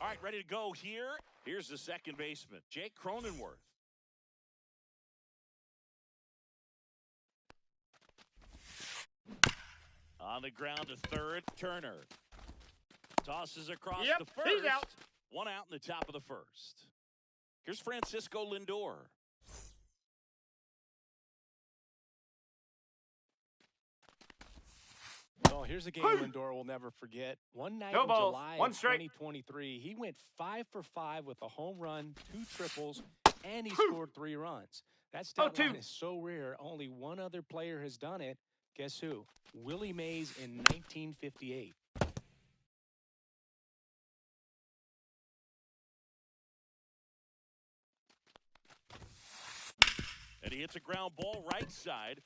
All right, ready to go here. Here's the second baseman, Jake Cronenworth. On the ground to third, Turner. Tosses across the first. He's out. One out in the top of the first. Here's Francisco Lindor. Oh, here's a game Lindor will never forget. One night in July of 2023, he went 5 for 5 with a home run, 2 triples, and he scored 3 runs. That stat line is so rare, only one other player has done it. Guess who? Willie Mays in 1958. And he hits a ground ball right side.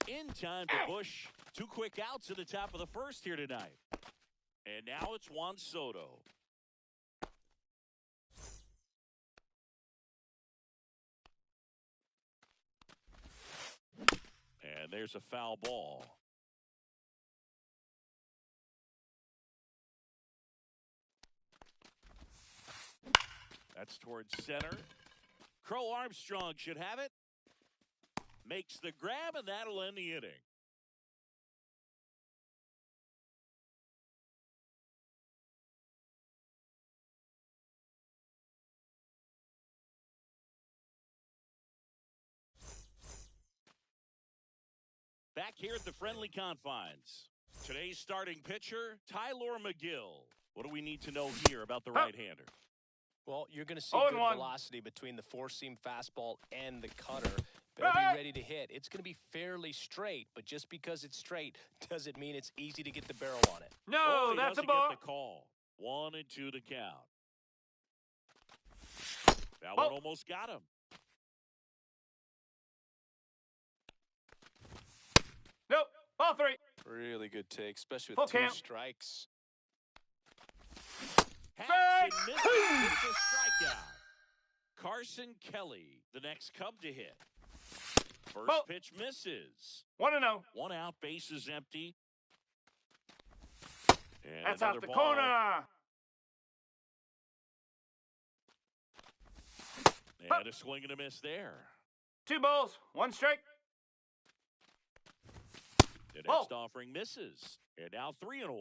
In time to Bush. 2 quick outs at the top of the first here tonight. And now it's Juan Soto. And there's a foul ball. That's towards center. Crow Armstrong should have it. Makes the grab, and that'll end the inning. Back here at the friendly confines. Today's starting pitcher, Tyler McGill. What do we need to know here about the right-hander? Well, you're going to see good velocity between the four-seam fastball and the cutter. Better be ready to hit. It's going to be fairly straight, but just because it's straight doesn't mean it's easy to get the barrel on it. No, that's a ball. Get the call. 1-2 to count. That one almost got him. Nope, ball 3. Really good take, especially with 2 strikes. Hatch and misses. It's a strikeout. Carson Kelly, the next Cub to hit. First pitch misses. 1-0. 1 out, base is empty. And that's out the ball. corner. And a swing and a miss there. 2 balls, 1 strike. The next offering misses. And now 3-1.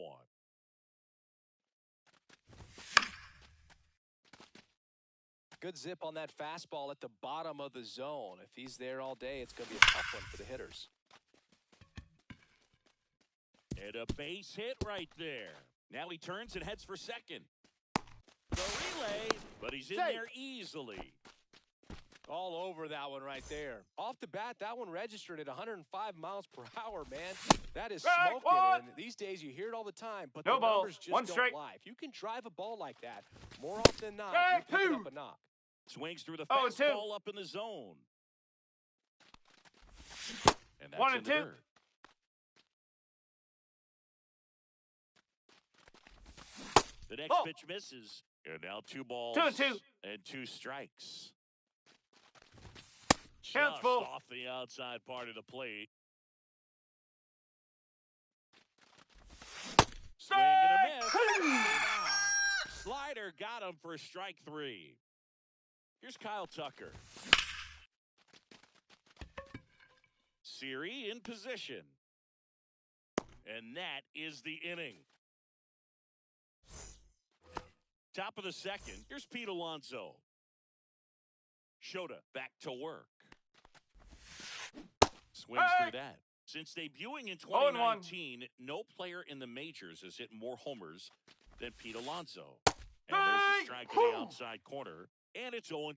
Good zip on that fastball at the bottom of the zone. If he's there all day, it's going to be a tough one for the hitters. And a base hit right there. Now he turns and heads for second. The relay, but he's in there easily. All over that one right there. Off the bat, that one registered at 105 miles per hour, man. That is smoking. And these days, you hear it all the time, but the numbers just don't lie. If you can drive a ball like that, more often than not, you're picking up a knock. Swings through the fastball up in the zone. And that's 1-2. Third. The next pitch misses. And now 2 balls 2-2. and 2 strikes. Just off the outside part of the plate. Swing and a miss. Slider got him for strike 3. Here's Kyle Tucker. Siri in position. And that is the inning. Top of the second. Here's Pete Alonso. Shota back to work. Swings through that. Since debuting in 2019, no player in the majors has hit more homers than Pete Alonso. And there's a strike to the outside corner. And it's 0-2.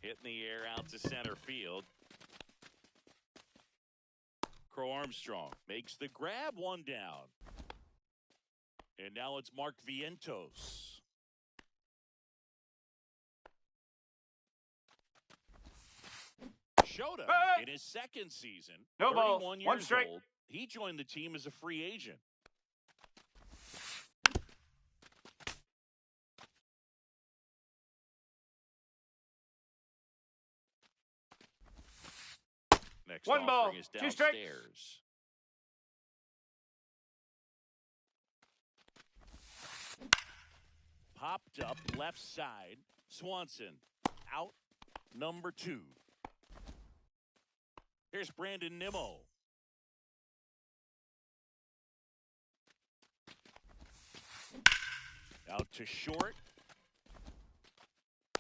Hitting the air out to center field. Crow Armstrong makes the grab, 1 down. And now it's Mark Vientos. Shota in his second season, 31 years old. He joined the team as a free agent. Next offering is downstairs. Popped up left side. Swanson out number 2. Here's Brandon Nimmo. Out to short.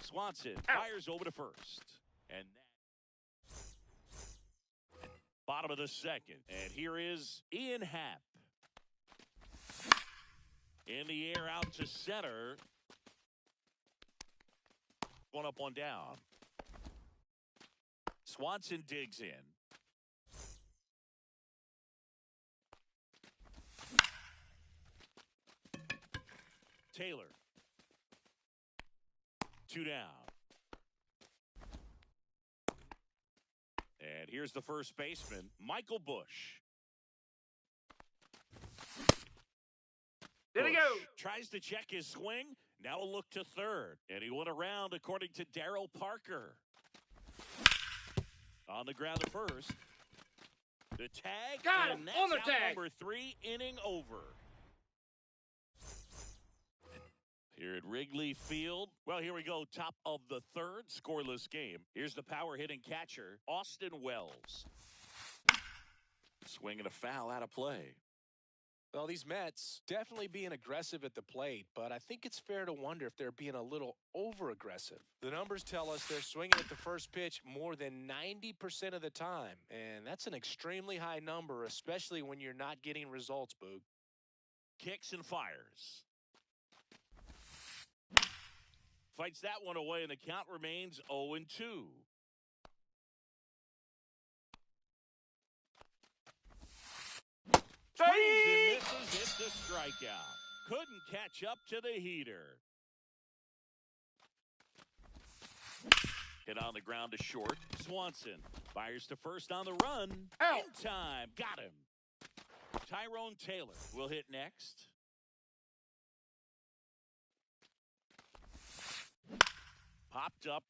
Swanson fires over to first. And that bottom of the second. And here is Ian Happ. In the air out to center. One up, one down. Swanson digs in. Taylor. 2 down. And here's the first baseman, Michael Bush. There he go. Tries to check his swing. Now a look to third. And he went around according to Darryl Parker. On the ground at first. The tag. Got him and that's on the out tag. Number 3, inning over. Here at Wrigley Field. Well, here we go. Top of the third. Scoreless game. Here's the power hitting catcher, Austin Wells. Swinging a foul out of play. Well, these Mets definitely being aggressive at the plate, but I think it's fair to wonder if they're being a little over-aggressive. The numbers tell us they're swinging at the first pitch more than 90% of the time, and that's an extremely high number, especially when you're not getting results, Boog. Kicks and fires. Fights that one away, and the count remains 0-2. Swings and misses. It's the strikeout. Couldn't catch up to the heater. Hit on the ground to short. Swanson fires to first on the run. Out. In time. Got him. Tyrone Taylor will hit next. Popped up.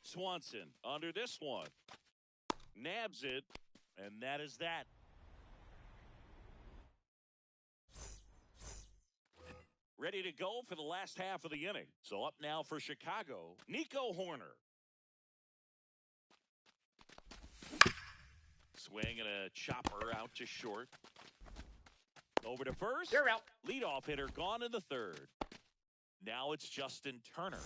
Swanson under this one. Nabs it. And that is that. Ready to go for the last half of the inning. So up now for Chicago, Nico Horner. Swing and a chopper out to short. Over to first. You're out. Leadoff hitter gone in the third. Now it's Justin Turner.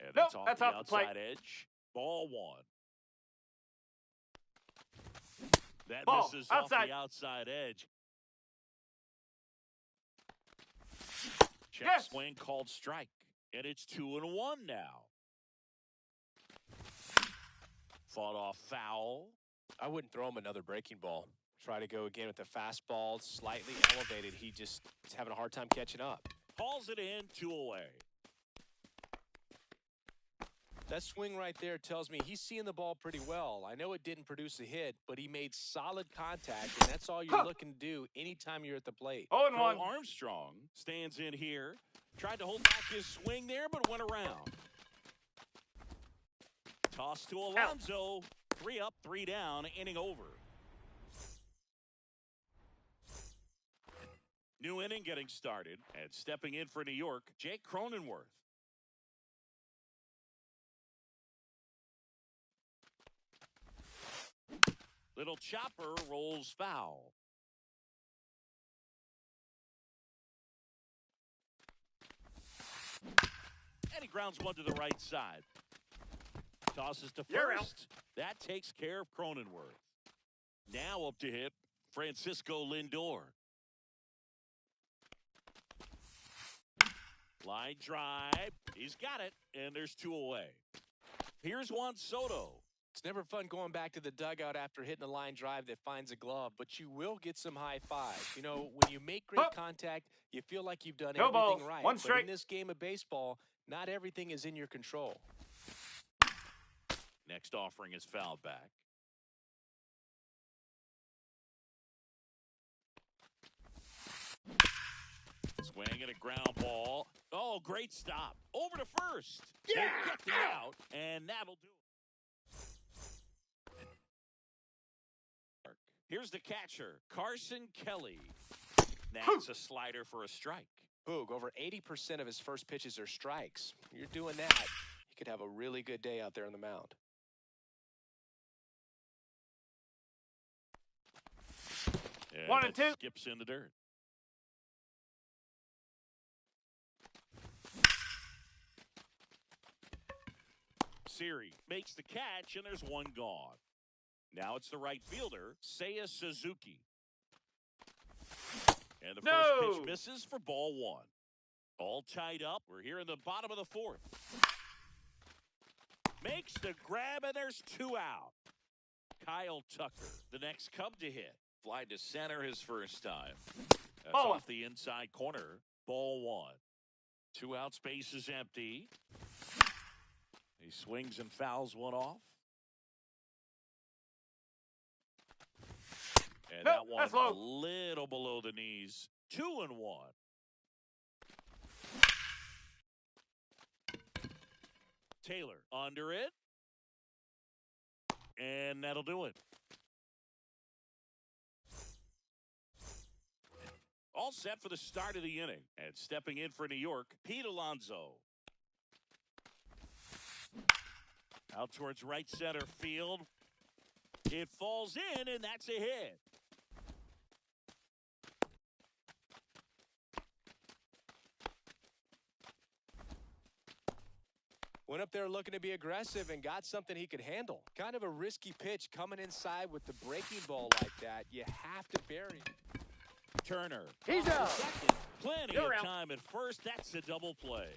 And that's off the outside edge. Ball 1. That Ball misses outside. off the outside edge. Check Yes. swing called strike. And it's 2-1 now. Fought off foul. I wouldn't throw him another breaking ball. Try to go again with the fastball, slightly elevated. He just is having a hard time catching up. Calls it in, 2 away. That swing right there tells me he's seeing the ball pretty well. I know it didn't produce a hit, but he made solid contact, and that's all you're looking to do anytime you're at the plate. 0-1. Cole Armstrong stands in here. Tried to hold back his swing there, but went around. Toss to Alonso. 3 up, 3 down, inning over. New inning getting started, and stepping in for New York, Jake Cronenworth. Little chopper rolls foul. And he grounds one to the right side. Tosses to You're out. first. That takes care of Cronenworth. Now up to hit Francisco Lindor. Line drive. He's got it, and there's 2 away. Here's Juan Soto. It's never fun going back to the dugout after hitting a line drive that finds a glove, but you will get some high fives. You know, when you make great contact, you feel like you've done No everything balls. right. 1 But strike. in this game of baseball, not everything is in your control. Next offering is fouled back. Swing and a ground ball. Oh, great stop. Over to first. Yeah! Get the out, and that'll do it. Here's the catcher, Carson Kelly. That's a slider for a strike. Boog, over 80% of his first pitches are strikes. You're doing that, he could have a really good day out there on the mound. And 1 and 2. Skips in the dirt. Siri makes the catch, and there's one gone. Now it's the right fielder, Seiya Suzuki. And the first pitch misses for ball 1. All tied up. We're here in the bottom of the 4th. Makes the grab, and there's 2 out. Kyle Tucker, the next Cub to hit. Fly to center his first time. That's off the inside corner. Ball 1. 2 out, space is empty. He swings and fouls one off. And that one's a little below the knees. 2-1. Taylor under it. And that'll do it. All set for the start of the inning. And stepping in for New York, Pete Alonso. Out towards right center field. It falls in, and that's a hit. Went up there looking to be aggressive and got something he could handle. Kind of a risky pitch coming inside with the breaking ball like that. You have to bury it. Turner. He's out. Second. Plenty of time at first. That's a double play.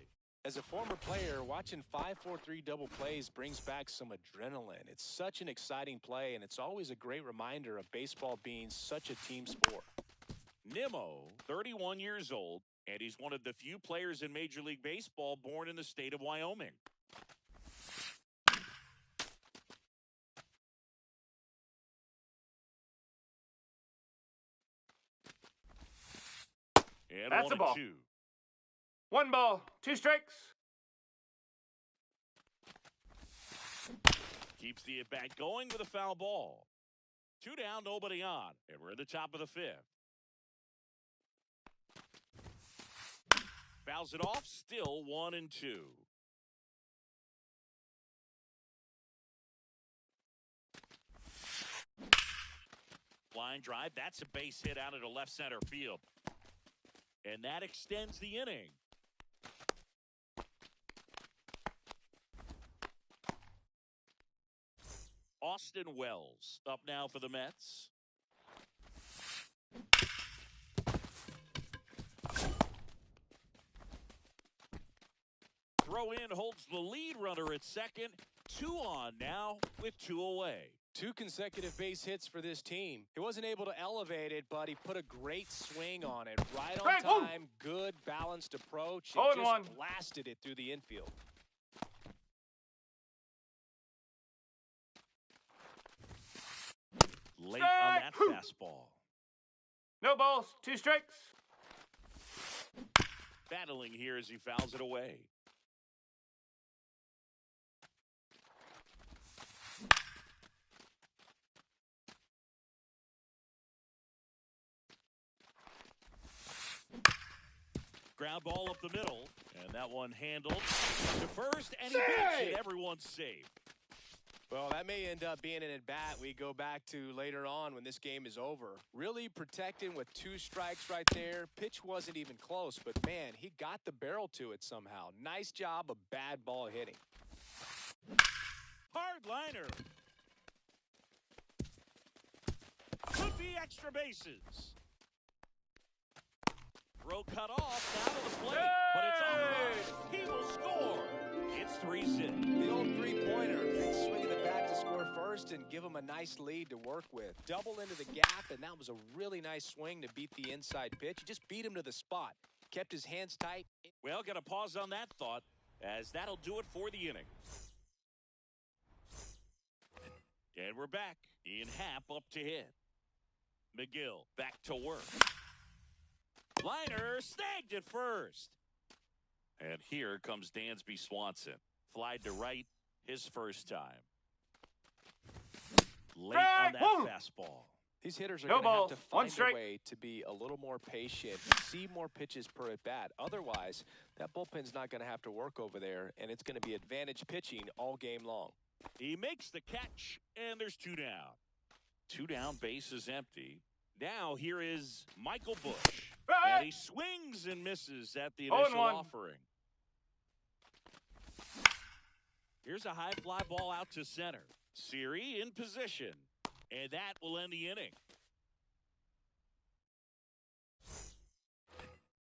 As a former player, watching 5-4-3 double plays brings back some adrenaline. It's such an exciting play, and it's always a great reminder of baseball being such a team sport. Nimmo, 31 years old, and he's one of the few players in Major League Baseball born in the state of Wyoming. And that's a ball. 1-2. 1 ball, 2 strikes. Keeps the at-bat going with a foul ball. 2 down, nobody on, and we're at the top of the 5th. Fouls it off, still 1-2. Line drive, that's a base hit out into left center field. And that extends the inning. Austin Wells up now for the Mets. Throw in holds the lead runner at second. 2 on now with 2 away. 2 consecutive base hits for this team. He wasn't able to elevate it, but he put a great swing on it. Right on time, good balanced approach, and just blasted it through the infield. Late on that fastball. No balls, 2 strikes. Battling here as he fouls it away. Ground ball up the middle, and that one handled to first, and he beats it. Everyone's safe. Well, that may end up being an at-bat we go back to later on when this game is over. Really protecting with 2 strikes right there. Pitch wasn't even close, but man, he got the barrel to it somehow. Nice job of bad ball hitting. Hard liner. Could be extra bases. Throw cut off, down to the plate, but it's off. He will score. It's 3-6. The old 3-pointer. They swing in the bat to score first and give him a nice lead to work with. Double into the gap, and that was a really nice swing to beat the inside pitch. He just beat him to the spot. Kept his hands tight. Well, got to pause on that thought, as that'll do it for the inning. And we're back. Ian Happ up to hit. McGill back to work. Liner snagged at first. And here comes Dansby Swanson. Flied to right his first time. Late on that fastball. These hitters are No going to have balls. to One find a strike. way to be a little more patient, see more pitches per at bat. Otherwise, that bullpen's not going to have to work over there, and it's going to be advantage pitching all game long. He makes the catch, and there's 2 down. 2 down, base is empty. Now here is Michael Bush. Right. And he swings and misses at the initial 0-1. offering. Here's a high fly ball out to center. Siri in position. And that will end the inning.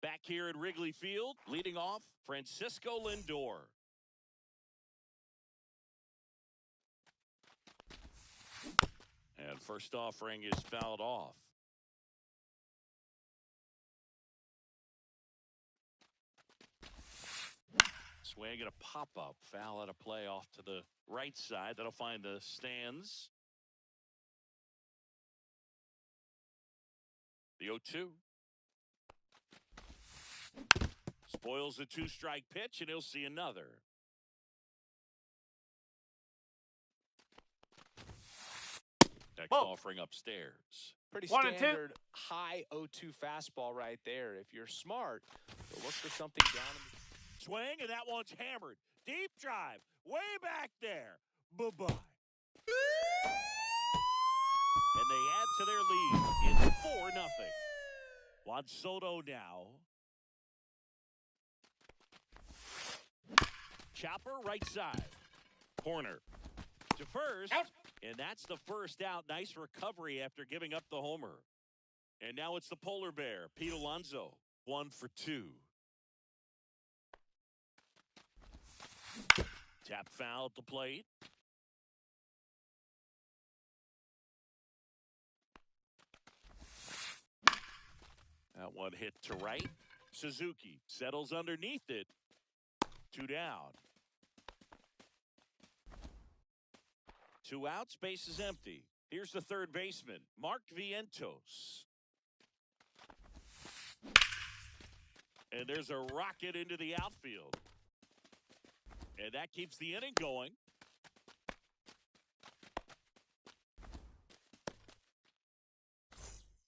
Back here at Wrigley Field, leading off, Francisco Lindor. And first offering is fouled off. Swing and a pop-up. Foul at a play off to the right side. That'll find the stands. The 0-2. Spoils the 2-strike pitch, and he'll see another. Next offering upstairs. Pretty 1 and 2. standard high 0-2 fastball right there. If you're smart, you'll look for something down in the Swing, and that one's hammered. Deep drive. Way back there. Bye-bye. And they add to their lead. It's 4-0. Juan Soto now. Chopper right side. Corner. To first. Out. And that's the first out. Nice recovery after giving up the homer. And now it's the polar bear, Pete Alonso. 1 for 2. Tap foul at the plate. That one hit to right. Suzuki settles underneath it. 2 down. 2 outs, base is empty. Here's the third baseman, Mark Vientos. And there's a rocket into the outfield. And that keeps the inning going.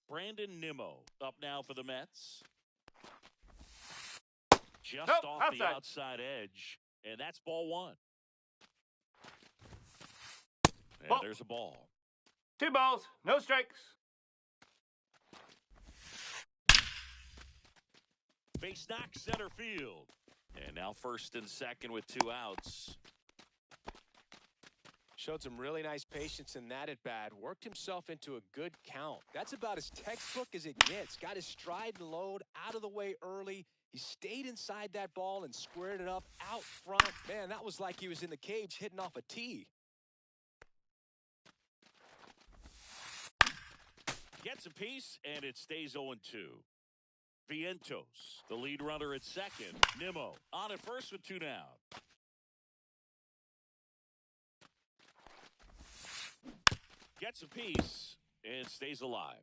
Brandon Nimmo up now for the Mets. Just off outside. the outside edge. And that's ball 1. And Ball. there's a ball. 2 balls. No strikes. Base knock center field. And now first and second with 2 outs. Showed some really nice patience in that at bat. Worked himself into a good count. That's about as textbook as it gets. Got his stride and load out of the way early. He stayed inside that ball and squared it up out front. Man, that was like he was in the cage hitting off a tee. Gets a piece, and it stays 0-2. Vientos, the lead runner at second. Nimmo on at first with 2 down. Gets a piece and stays alive.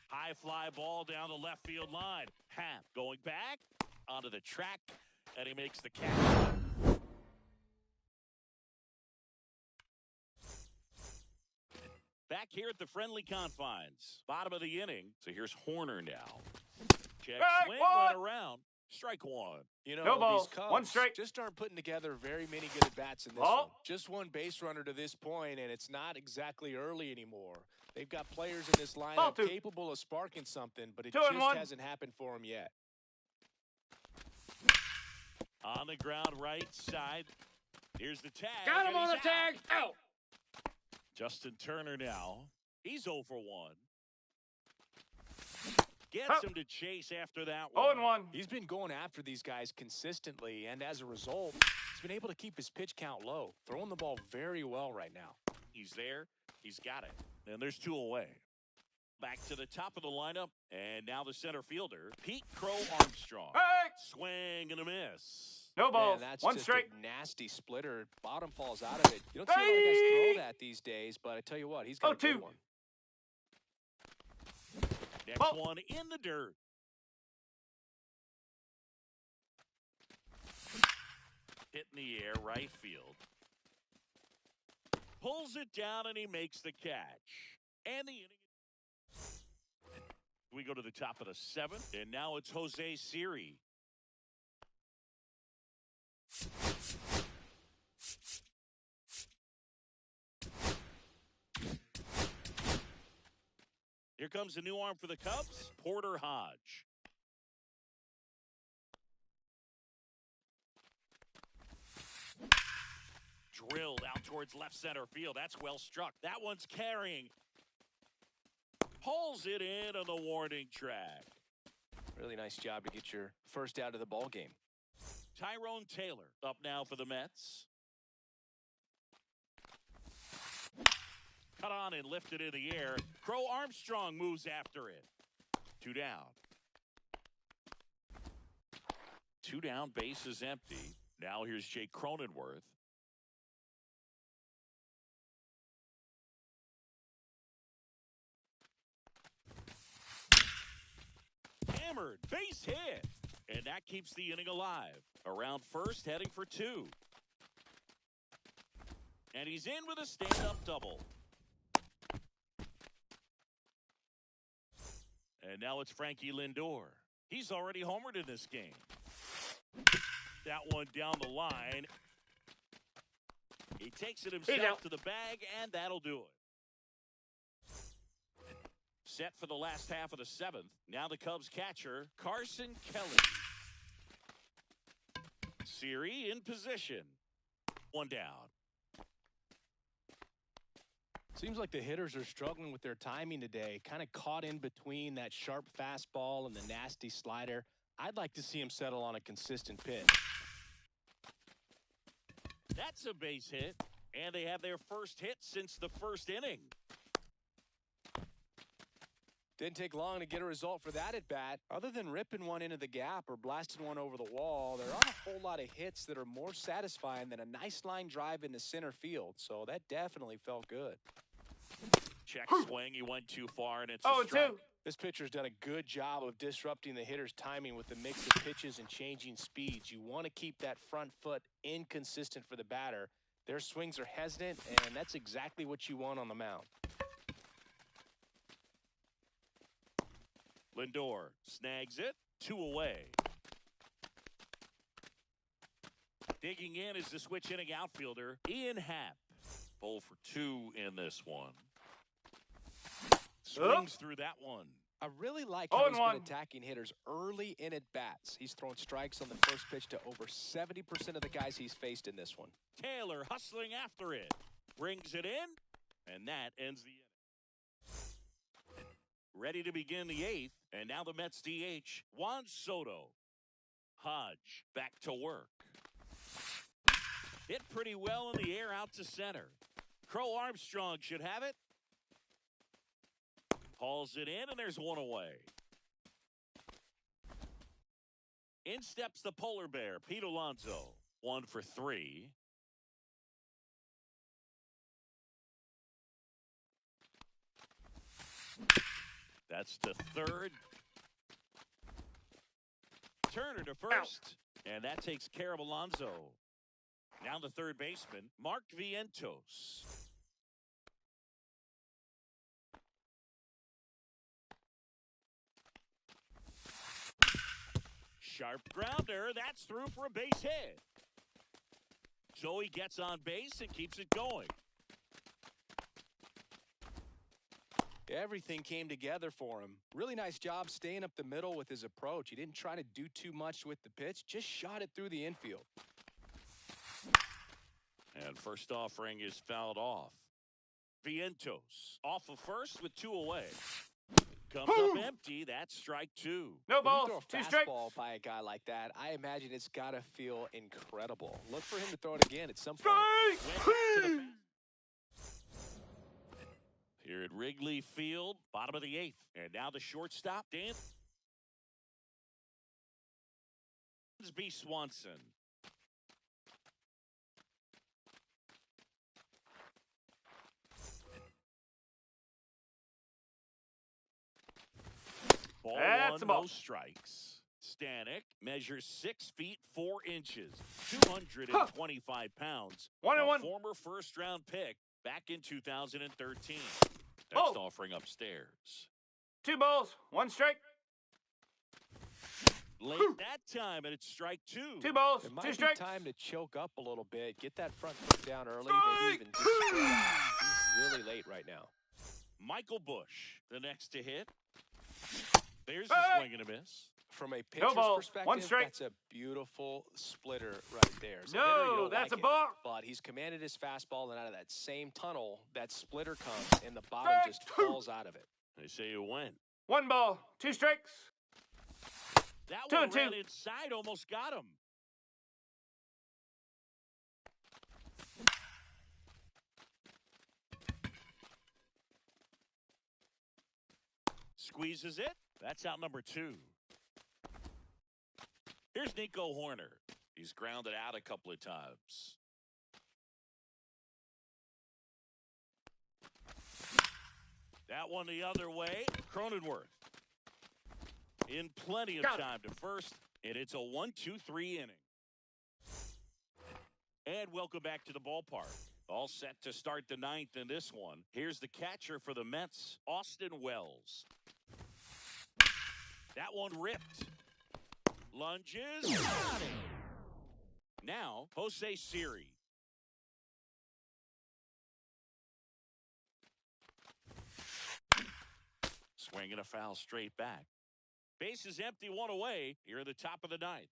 High fly ball down the left field line. Happ going back onto the track, and he makes the catch. Back here at the friendly confines. Bottom of the inning. So here's Horner now. Check swing, went around. Strike 1. You know, No balls. these Cubs 1 strike. just aren't putting together very many good at-bats in this one. Just 1 base runner to this point, and it's not exactly early anymore. They've got players in this lineup capable of sparking something, but it just hasn't happened for them yet. On the ground right side. Here's the tag. Got him on the tag. Out. Justin Turner now. He's 0 for 1. Gets him to chase after that one. 0-1. He's been going after these guys consistently, and as a result, he's been able to keep his pitch count low. Throwing the ball very well right now. He's there. He's got it. And there's 2 away. Back to the top of the lineup. And now the center fielder, Pete Crow Armstrong. Hey! Swing and a miss. No balls. Man, that's 1 just strike. a nasty splitter. Bottom falls out of it. You don't see a lot of guys throw that these days, but I tell you what, he's got a good one. Next one in the dirt. Hit in the air, right field. Pulls it down, and he makes the catch. And the inning. We go to the top of the 7th, and now it's Jose Siri. Here comes a new arm for the Cubs, Porter Hodge. Drilled out towards left center field. That's well struck. That one's carrying. Pulls it in on the warning track. Really nice job to get your first out of the ball game. Tyrone Taylor up now for the Mets. Cut on and lifted in the air. Crow Armstrong moves after it. 2 down. 2 down, base is empty. Now here's Jake Cronenworth. Hammered, base hit. And that keeps the inning alive. Around first, heading for 2. And he's in with a stand-up double. And now it's Frankie Lindor. He's already homered in this game. That one down the line. He takes it himself to the bag, and that'll do it. Set for the last half of the 7th. Now the Cubs catcher, Carson Kelly. Siri in position. 1 down. Seems like the hitters are struggling with their timing today. Kind of caught in between that sharp fastball and the nasty slider. I'd like to see him settle on a consistent pitch. That's a base hit, and they have their first hit since the 1st inning. Didn't take long to get a result for that at bat. Other than ripping one into the gap or blasting one over the wall, there aren't a whole lot of hits that are more satisfying than a nice line drive into center field. So that definitely felt good. Check swing. He went too far, and it's a strike. 0-2. This pitcher's done a good job of disrupting the hitter's timing with the mix of pitches and changing speeds. You want to keep that front foot inconsistent for the batter. Their swings are hesitant, and that's exactly what you want on the mound. Lindor snags it. 2 away. Digging in is the switch inning outfielder, Ian Happ. 0 for 2 in this one. Swings through that one. I really like how he's been attacking hitters early in at-bats. He's thrown strikes on the first pitch to over 70% of the guys he's faced in this one. Taylor hustling after it. Brings it in, and that ends the inning. Ready to begin the 8th, and now the Mets DH, Juan Soto. Hodge back to work. Hit pretty well in the air out to center. Crow Armstrong should have it. Hauls it in, and there's 1 away. In steps the polar bear, Pete Alonso. 1 for 3. That's the 3rd. Turner to first, and that takes care of Alonso. Now the 3rd baseman, Mark Vientos. Sharp grounder, that's through for a base hit. So he gets on base and keeps it going. Everything came together for him. Really nice job staying up the middle with his approach. He didn't try to do too much with the pitch, just shot it through the infield. And first offering is fouled off. Vientos off of first with 2 away. Comes up empty. That's strike 2. No balls. When you throw a 2 strikes. fastball by a guy like that, I imagine it's got to feel incredible. Look for him to throw it again at some point. Strike! Here at Wrigley Field, bottom of the 8th. And now the shortstop, Dansby Swanson. Ball That's 1, a ball. no strikes. Stanek measures 6 feet 4 inches, 225 pounds. 1-1. A former first-round pick. back in 2013. Next offering upstairs. 2 balls, 1 strike. Late that time, and it's strike 2. 2 balls, it 2 might strikes. be time to choke up a little bit. Get that front foot down early. Maybe even just he's really late right now. Michael Bush, the next to hit. There's the swing and a miss. From a pitcher's perspective, 1 strike. that's a beautiful splitter right there. So No, that's a ball. But he's commanded his fastball, and out of that same tunnel, that splitter comes, and the bottom just falls out of it. They say you win. 1 ball, 2 strikes. That 2 one and 2. ran inside, almost got him. Squeezes it. That's out number 2. Here's Nico Horner. He's grounded out a couple of times. That one the other way. Cronenworth in plenty of time to first, and it's a 1-2-3 inning. And welcome back to the ballpark. All set to start the 9th in this one. Here's the catcher for the Mets, Austin Wells. That one ripped. Lunges. Got it. Now, Jose Siri. Swinging a foul straight back. Base is empty, 1 away. Here at the top of the 9th.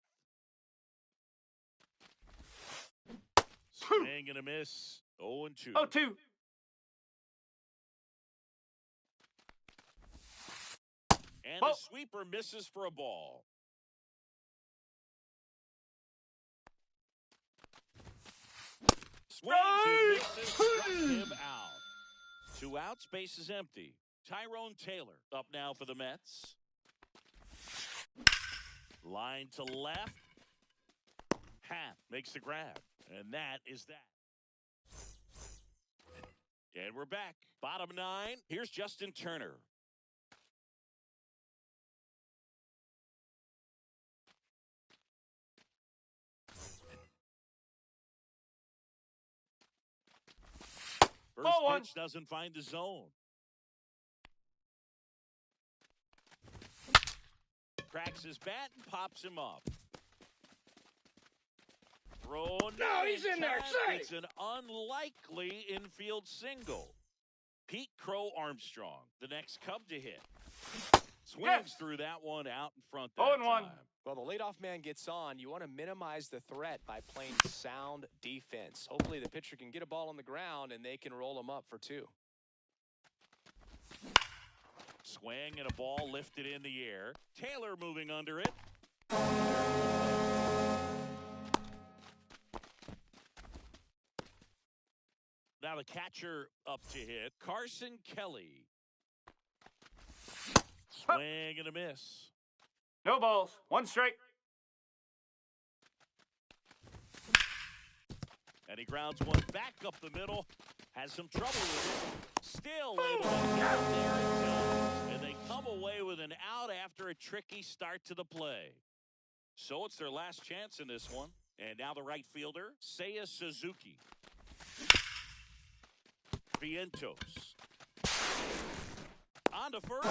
Swing and a miss. 0-2. 0-2. And the sweeper misses for a ball. Swings and misses, struck him out. 2 outs, base is empty. Tyrone Taylor up now for the Mets. Line to left. Happ makes the grab. And that is that. And we're back. Bottom 9. Here's Justin Turner. First pitch doesn't find the zone. Cracks his bat and pops him up. Throw. No, he's in there. It's an unlikely infield single. Pete Crow Armstrong, the next Cub to hit. Swings through that one out in front that 0-1. time. Well, the leadoff man gets on. You want to minimize the threat by playing sound defense. Hopefully the pitcher can get a ball on the ground and they can roll him up for 2. Swing and a ball lifted in the air. Taylor moving under it. Now the catcher up to hit. Carson Kelly. Swing and a miss. No balls, 1 strike. And he grounds one back up the middle. Has some trouble with it. Still able to get there and does. And they come away with an out after a tricky start to the play. So it's their last chance in this one. And now the right fielder, Seiya Suzuki. Vientos. On to first.